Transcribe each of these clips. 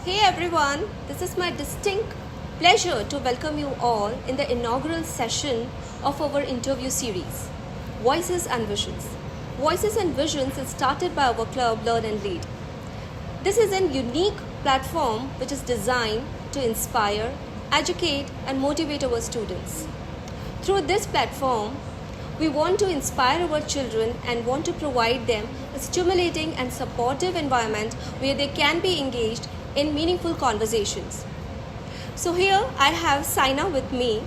Hey everyone, this is my distinct pleasure to welcome you all in the inaugural session of our interview series, Voices and Visions. Voices and Visions is started by our club Learn and Lead. This is a unique platform which is designed to inspire, educate, and motivate our students. Through this platform, we want to inspire our children and want to provide them a stimulating and supportive environment where they can be engaged in meaningful conversations. So here I have Saina with me.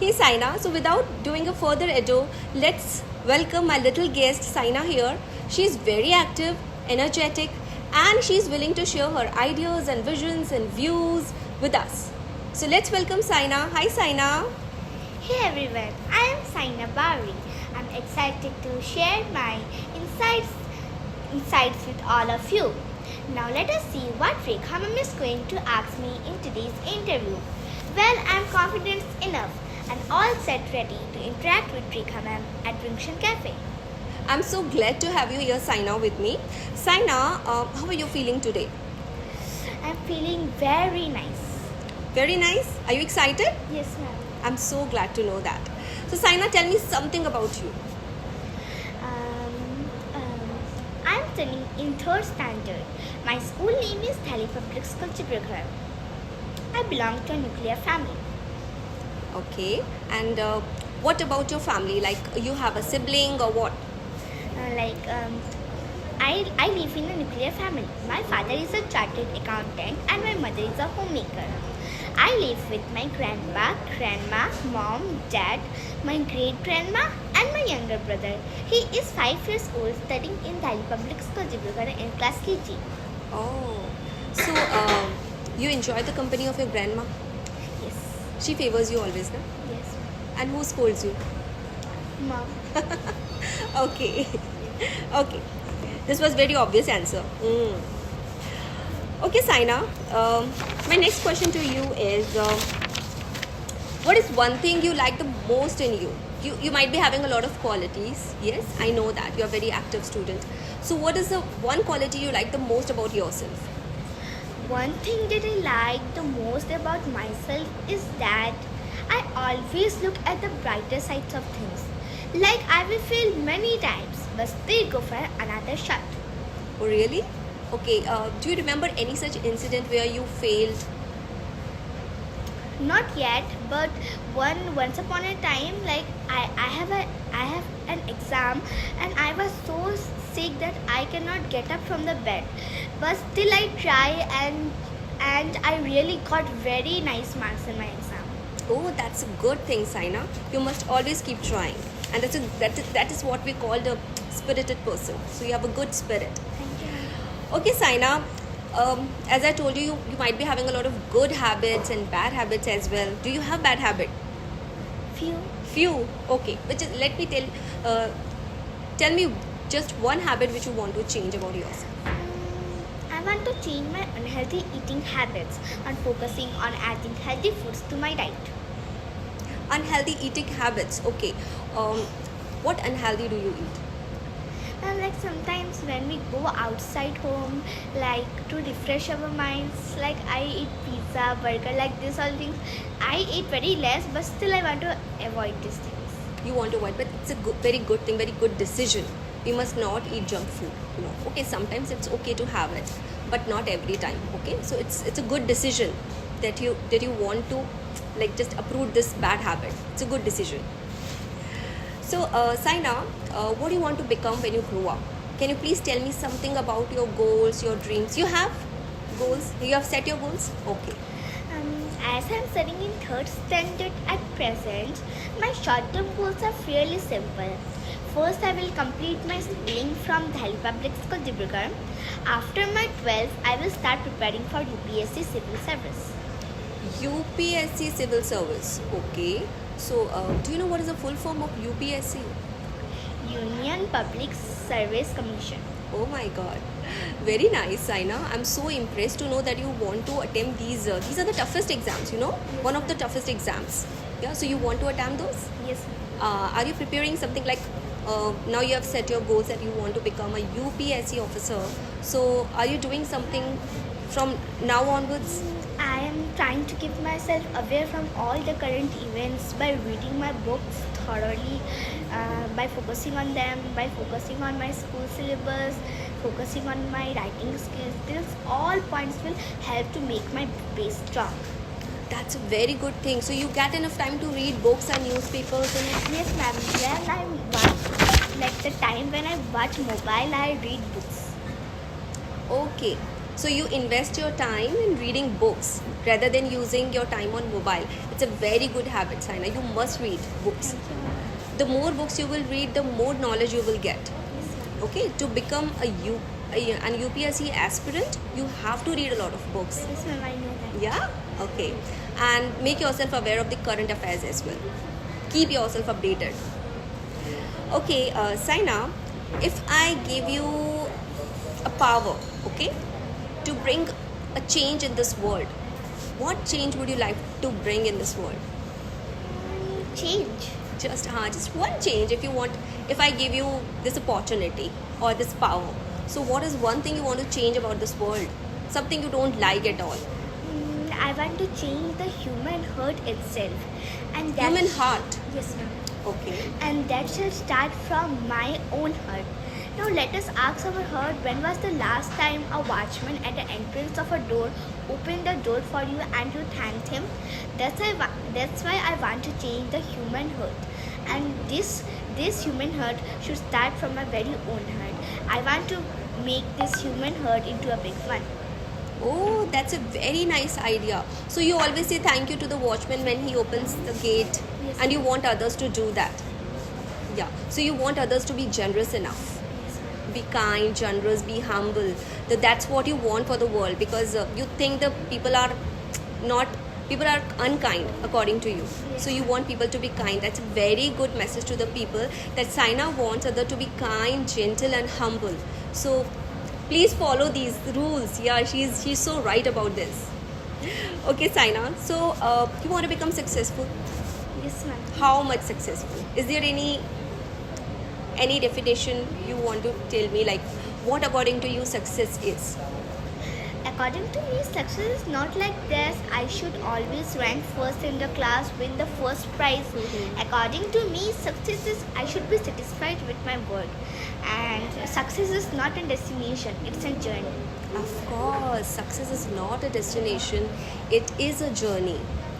Hey Saina, so without doing a further ado, let's welcome my little guest Saina here. She's very active, energetic, and she's willing to share her ideas and visions and views with us. So let's welcome Saina. Hi Saina. Hey everyone, I am Saina Bari. I'm excited to share my insights with all of you. Now let us see what Rekha ma'am is going to ask me in today's interview. Well, I'm confident enough and all set ready to interact with Rekha ma'am at Junction Cafe. I'm so glad to have you here, Saina, with me. Saina, how are you feeling today? I'm feeling very nice. Very nice. Are you excited? Yes, ma'am. I'm so glad to know that. So, Saina, tell me something about you. I'm studying in 3rd standard. My school name is Delhi Public School, Chittorgarh. I belong to a nuclear family. Okay. And what about your family? Like, you have a sibling or what? I live in a nuclear family. My father is a chartered accountant and my mother is a homemaker. I live with my grandpa, grandma, mom, dad, my great grandma, and my younger brother. He is 5 years old, studying in Delhi Public School, Chittorgarh in class KG. Oh. So, you enjoy the company of your grandma? Yes, She favors you always, no? yes, And who scolds you? mom. Okay. Okay. This was very obvious answer. Okay, Saina. My next question to you is, what is one thing you like the most in you? You might be having a lot of qualities. Yes, I know that. You're a very active student. So what is the one quality you like the most about yourself? One thing that I like the most about myself is that I always look at the brighter sides of things. Like I will fail many times, but still go for another shot. Oh, really? Okay. Do you remember any such incident where you failed? Not yet, but once upon a time, like I have an exam and I was so sick that I cannot get up from the bed. But still I try and I really got very nice marks in my exam. Oh, that's a good thing, Saina. You must always keep trying. And that is what we call a spirited person. So you have a good spirit. Thank you. Okay, Saina. As I told you, you might be having a lot of good habits and bad habits as well. Do you have bad habit? Few. Few. Okay. Which is, let me tell me just one habit which you want to change about yourself. I want to change my unhealthy eating habits and focusing on adding healthy foods to my diet. Unhealthy eating habits. Okay. What unhealthy do you eat? And like sometimes when we go outside home, like to refresh our minds, like I eat pizza, burger, like this all things. I eat very less, but still I want to avoid these things. You want to avoid, but it's a very good thing, very good decision. We must not eat junk food. Okay, sometimes it's okay to have it, but not every time. Okay, so it's a good decision that you want to like just uproot this bad habit. It's a good decision. So, Saina, what do you want to become when you grow up? Can you please tell me something about your goals, your dreams? You have goals? You have set your goals? Okay. As I'm studying in 3rd standard at present, my short-term goals are fairly simple. First, I will complete my schooling from Delhi Public School, Chittorgarh. After my 12th, I will start preparing for UPSC Civil Service. UPSC Civil Service. Okay. So, do you know what is the full form of UPSC? Union Public Service Commission. Oh my God. Very nice, Saina. I'm so impressed to know that you want to attempt these. These are the toughest exams, you know? Yes, One of the toughest exams. Yeah, so you want to attempt those? Yes, Are you preparing something like now you have set your goals that you want to become a UPSC officer. So are you doing something from now onwards? I am trying to keep myself aware from all the current events by reading my books thoroughly, by focusing on them, by focusing on my school syllabus, focusing on my writing skills. These all points will help to make my base strong. That's a very good thing. So you get enough time to read books and newspapers and Yes, ma'am. When I watch, like the time when I watch mobile, I read books. okay. So you invest your time in reading books rather than using your time on mobile. It's a very good habit, Saina. You must read books. Thank you, ma'am. The more books you will read, the more knowledge you will get. Yes, ma'am. Okay, to become an UPSC aspirant, you have to read a lot of books. Yes, ma'am. I know that. Yeah? Okay. And make yourself aware of the current affairs as well. Keep yourself updated. Okay, Saina, if I give you a power, okay, to bring a change in this world, what change would you like to bring in this world? Change. Just one change if you want. If I give you this opportunity or this power, so what is one thing you want to change about this world? Something you don't like at all. I want to change the human heart itself, and that Human heart. Yes, ma'am. Okay. And that shall start from my own heart. Now let us ask our heart, when was the last time a watchman at the entrance of a door opened the door for you and you thanked him? That's why I want to change the human heart. And this human heart should start from my very own heart. I want to make this human heart into a big one. Oh, that's a very nice idea. So you always say thank you to the watchman when he opens the gate, Yes. and you want others to do that. Yeah. So you want others to be generous enough. Yes, ma'am. Be kind, generous, be humble. That's what you want for the world, because you think the people are unkind according to you. Yes. So you want people to be kind. That's a very good message to the people, that Saina wants others to be kind, gentle and humble. So please follow these rules. Yeah, she's so right about this. Okay, Saina. So you want to become successful? Yes, ma'am. How much successful? Is there any definition you want to tell me, like what according to you success is? According to me, success is not like this. I should always rank first in the class, win the first prize. Mhm. According to me, success is I should be satisfied with my work. And success is not a destination, it's a journey. Of course, success is not a destination, it is a journey.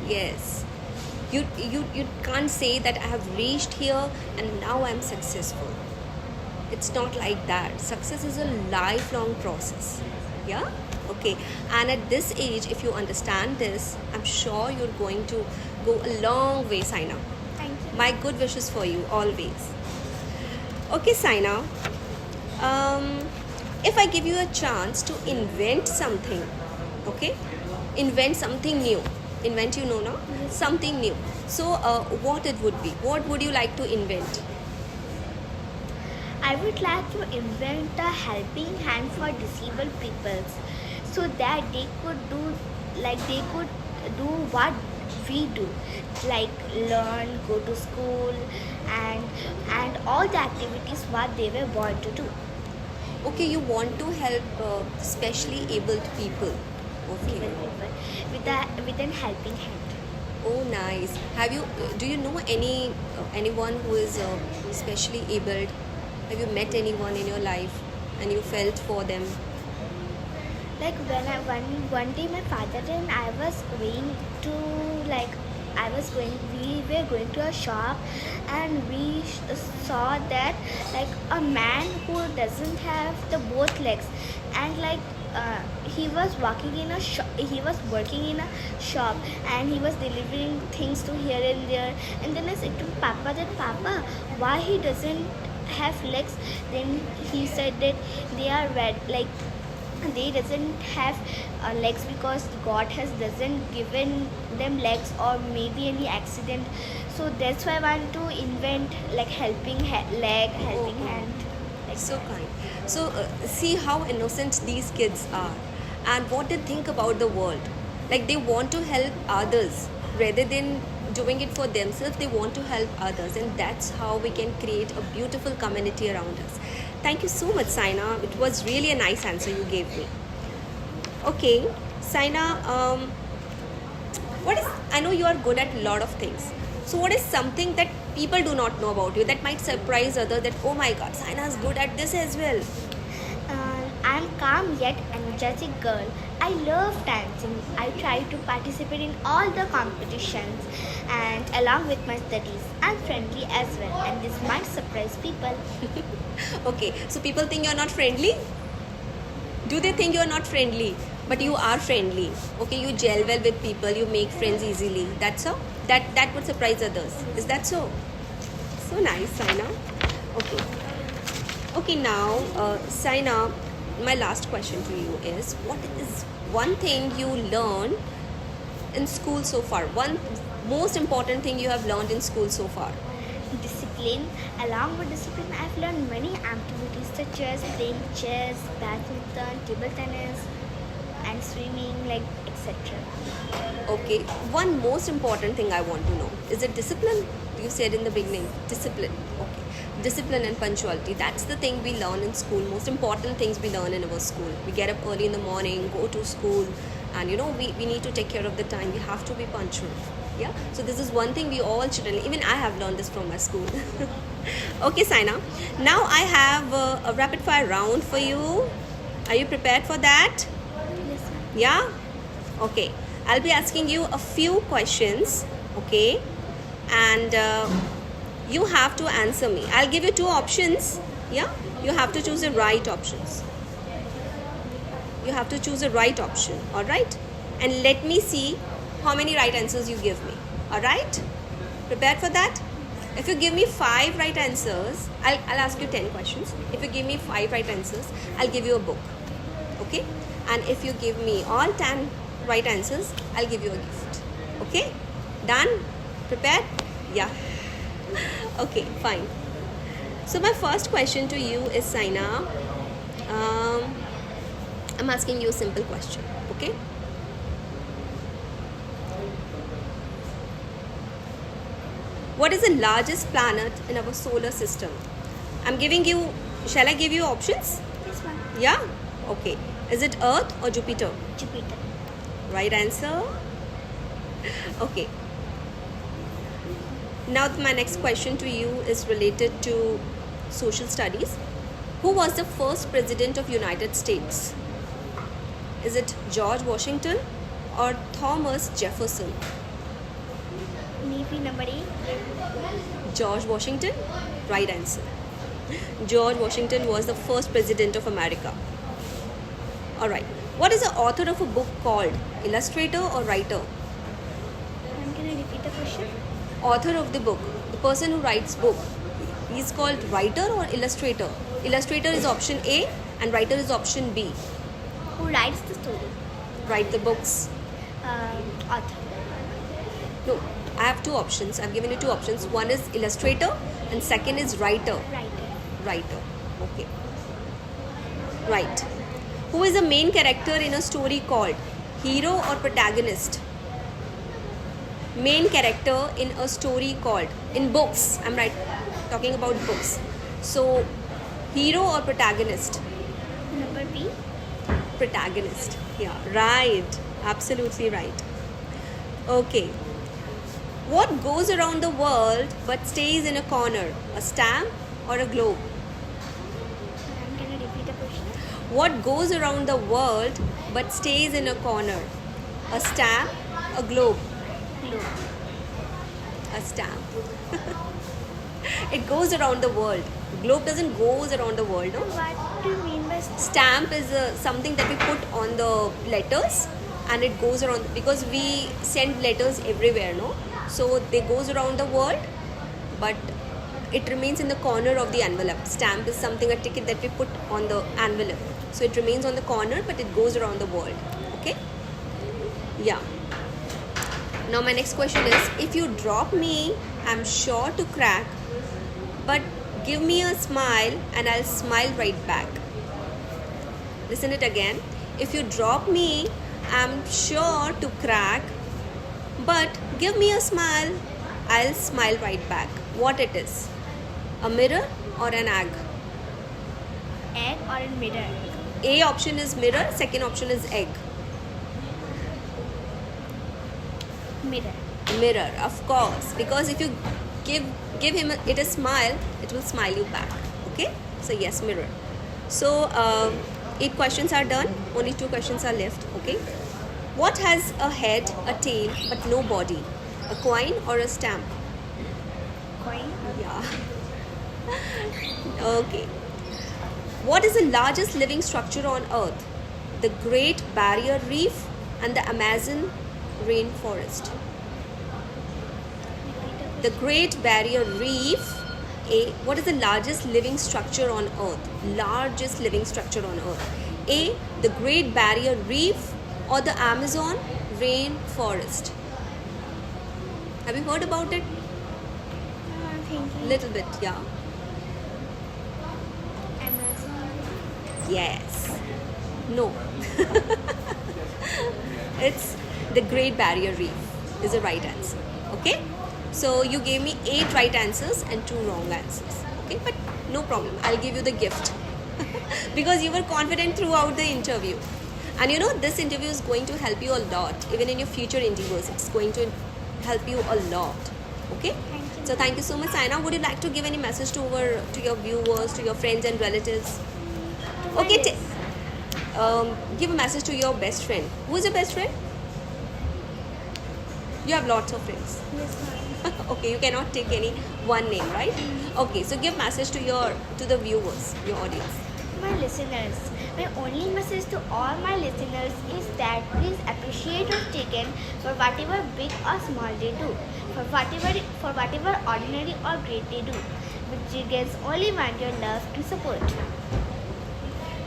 Yes. You can't say that I have reached here and now I'm successful. It's not like that. Success is a lifelong process. Yeah? Okay. And at this age, if you understand this, I'm sure you're going to go a long way, Saina. Thank you. My good wishes for you always. Okay, Saina. If I give you a chance to invent something, okay? Invent something new. Invent, you know, no? Something new. So, what it would be? What would you like to invent? I would like to invent a helping hand for disabled peoples, so that they could do what we do, like learn, go to school, and all the activities what they were born to do. Okay, you want to help specially abled people. Okay. Disabled people with an helping hand. Oh, nice. Do you know anyone who is specially abled? Have you met anyone in your life and you felt for them? Like when one day my father and I was going to we were going to a shop, and we saw that like a man who doesn't have the both legs, and like he was working in a shop, and he was delivering things to here and there. And then I said to Papa that, Papa, why he doesn't have legs? Then he said that they are red, like they doesn't have legs because God has doesn't given them legs, or maybe any accident. So that's why I want to invent like helping leg, helping Oh. hand. Like So that. kind. So see how innocent these kids are, and what they think about the world. Like they want to help others rather than doing it for themselves. They want to help others, and that's how we can create a beautiful community around us. Thank you so much, Saina. It was really a nice answer you gave me. Okay, Saina, what is, I know you are good at a lot of things. So what is something that people do not know about you that might surprise others, that oh my god, Saina is good at this as well? I'm calm yet energetic girl. I love dancing. I try to participate in all the competitions and along with my studies. I'm friendly as well and this might surprise people. Okay, so people think you're not friendly? Do they think you're not friendly? But you are friendly. Okay, you gel well with people, you make friends easily. That's so? That would surprise others. Is that so? So nice, Saina. Okay. Okay, now, Saina, my last question to you is, what is one thing you learned in school so far? One most important thing you have learned in school so far? Discipline. Along with discipline, I've learned many activities such as playing chess, badminton, table tennis, and swimming, like etc. Okay, one most important thing I want to know, is it discipline? You said in the beginning, discipline. Okay, discipline and punctuality. That's the thing we learn in school. Most important things we learn in our school. We get up early in the morning, go to school, and we need to take care of the time. We have to be punctual. Yeah, so this is one thing we all children, even I have learned this from my school. Okay, Saina, now I have a rapid fire round for you. Are you prepared for that? Yes, ma'am. Yeah? Okay. I'll be asking you a few questions, okay? And you have to answer me. I'll give you two options, yeah? You have to choose the right options. You have to choose the right option, alright? And let me see how many right answers you give me, alright? Prepared for that? If you give me 5 right answers, I'll ask you 10 questions. If you give me 5 right answers, I'll give you a book, okay? And if you give me all 10 right answers, I'll give you a gift. Okay? Done? Prepared? Yeah. Okay, fine. So my first question to you is, Saina, I'm asking you a simple question. Okay? What is the largest planet in our solar system? I'm giving you, shall I give you options? Yes, ma'am. Yeah? Okay. Is it Earth or Jupiter? Jupiter. Right answer. Okay. Now my next question to you is related to social studies. Who was the first president of United States? Is it George Washington or Thomas Jefferson? Maybe number 8. George Washington. Right answer. George Washington was the first president of America. Alright. What is the author of a book called? Illustrator or writer? Ma'am, can I repeat the question? Author of the book, the person who writes book, he's called writer or illustrator? Illustrator is option A and writer is option B. Who writes the story? Write the books. Author. No, I have 2 options. I've given you 2 options. One is illustrator and second is writer. Writer. Writer. Okay. Right. Who is the main character in a story called? Hero or protagonist? Main character in a story called? In books, I'm right talking about books. So, hero or protagonist? Number B. Protagonist. Yeah, right. Absolutely right. Okay. What goes around the world but stays in a corner? A stamp or a globe? Ma'am, can I repeat the question? What goes around the world but stays in a corner? A stamp, a globe? Globe. A stamp. It goes around the world. Globe doesn't goes around the world, no? What do you mean by Stamp is something that we put on the letters and it goes around, because we send letters everywhere, no? So they goes around the world but it remains in the corner of the envelope. Stamp is something, a ticket that we put on the envelope. So it remains on the corner but it goes around the world. Okay? Yeah. Now my next question is, if you drop me, I'm sure to crack, but give me a smile and I'll smile right back. Listen it again. If you drop me, I'm sure to crack, but give me a smile, I'll smile right back. What it is? A mirror or an egg? egg or a mirror? A option is mirror, second option is egg. Mirror. Mirror, of course, because if you give him it a smile, it will smile you back. Okay, so yes, mirror. So 8 questions are done, only 2 questions are left. Okay, what has a head, a tail, but no body? A coin or a stamp? Coin. Yeah. Okay. What is the largest living structure on earth? The Great Barrier Reef and the Amazon rainforest. The Great Barrier Reef. What is the largest living structure on earth? Largest living structure on earth. A. The Great Barrier Reef or the Amazon rainforest. Have you heard about it? I'm thinking. Little bit, yeah. Amazon. Yes. No. It's the Great Barrier Reef is the right answer. Okay? So you gave me 8 right answers and 2 wrong answers. Okay? But no problem. I'll give you the gift. Because you were confident throughout the interview. And you know, this interview is going to help you a lot. Even in your future interviews, it's going to help you a lot. Okay? Thank you. So thank you so much, Saina. Would you like to give any message to your viewers, to your friends and relatives? Okay, give a message to your best friend. Who is your best friend? You have lots of friends. Yes, ma'am. Okay, you cannot take any one name, right? Okay, so give message to the viewers, your audience. My listeners, my only message to all my listeners is that please appreciate your chicken for whatever big or small they do, for whatever ordinary or great they do. But chickens only want your love to support.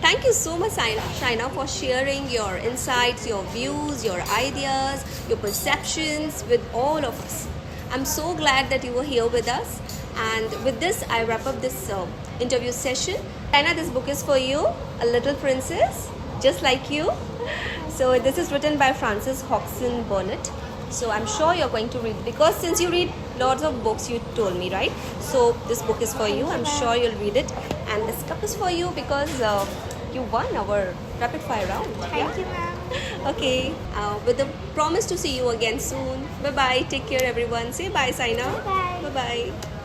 Thank you so much, Shaina, for sharing your insights, your views, your ideas, your perceptions with all of us. I'm so glad that you were here with us. And with this, I wrap up this interview session. Shaina, this book is for you, A Little Princess, just like you. So this is written by Frances Hodgson Burnett. So I'm sure you're going to read, because since you read lots of books, you told me, right? So this book is for you. I'm sure you'll read it. And this cup is for you because you won our rapid fire round. Thank you, ma'am. Okay. With the promise to see you again soon. Bye bye. Take care, everyone. Say bye, Saina. Bye-bye. Bye bye.